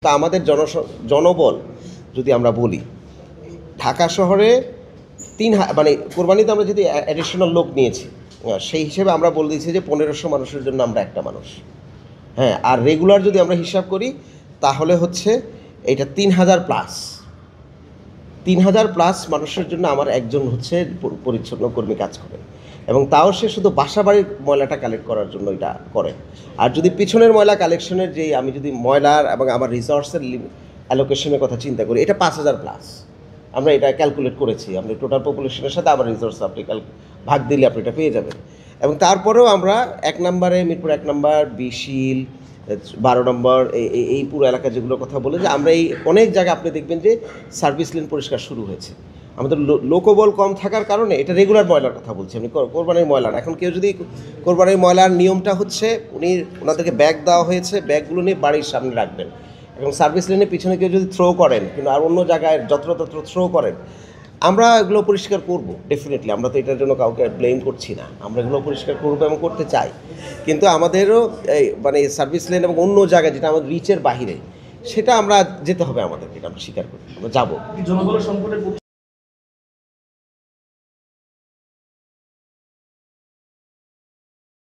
তা আমাদের জনবল যদি আমরা বলি ঢাকা শহরে মানে কোরবানিতে আমরা যদি অ্যাডিশনাল লোক নিয়েছি সেই হিসেবে আমরা বলে দিয়েছি যে 1500 মানুষের জন্য আমরা একটা মানুষ। হ্যাঁ, আর রেগুলার যদি আমরা হিসাব করি তাহলে হচ্ছে এটা 3000 প্লাস মানুষের জন্য আমার একজন হচ্ছে পরিচ্ছন্ন কর্মী কাজ করেন, এবং তাও সে শুধু বাসা বাড়ির ময়লাটা কালেক্ট করার জন্য এটা করে। আর যদি পিছনের ময়লা কালেকশনের যেই আমি যদি ময়লার এবং আমার রিসোর্সের অ্যালোকেশনের কথা চিন্তা করি, এটা 5000 প্লাস। আমরা এটা ক্যালকুলেট করেছি, আপনি টোটাল পপুলেশনের সাথে আমার রিসোর্স আপনি ভাগ দিলে আপনি এটা পেয়ে যাবেন। এবং তারপরেও আমরা 1 নম্বরে মিরপুর 1 নম্বর, বিশিল, 12 নম্বর, এই পুরো এলাকা যেগুলোর কথা বলে যে আমরা এই অনেক জায়গায় আপনি দেখবেন যে সার্ভিস লেন পরিষ্কার শুরু হয়েছে। আমাদের লোকবল কম থাকার কারণে এটা রেগুলার ময়লার কথা বলছি আমি, কোরবানির ময়লা। এখন কেউ যদি কোরবানির ময়লার নিয়মটা হচ্ছে ওনাদেরকে ব্যাগ দেওয়া হয়েছে, ব্যাগগুলো নিয়ে বাড়ির সামনে রাখবেন, এবং সার্ভিস লেনের পিছনে কেউ যদি থ্রো করেন কিন্তু আর অন্য জায়গায় যত্রতত্র থ্রো করেন, আমরা এগুলো পরিষ্কার করব ডেফিনেটলি। আমরা তো এটার জন্য কাউকে ব্লেম করছি না, আমরা এগুলো পরিষ্কার করবো এবং করতে চাই। কিন্তু আমাদেরও মানে সার্ভিস লেন এবং অন্য জায়গায় যেটা আমাদের রিচের বাহিরে, সেটা আমরা যেতে হবে আমাদেরকে, এটা আমরা স্বীকার করি, আমরা যাবো। জনবলের সংকটের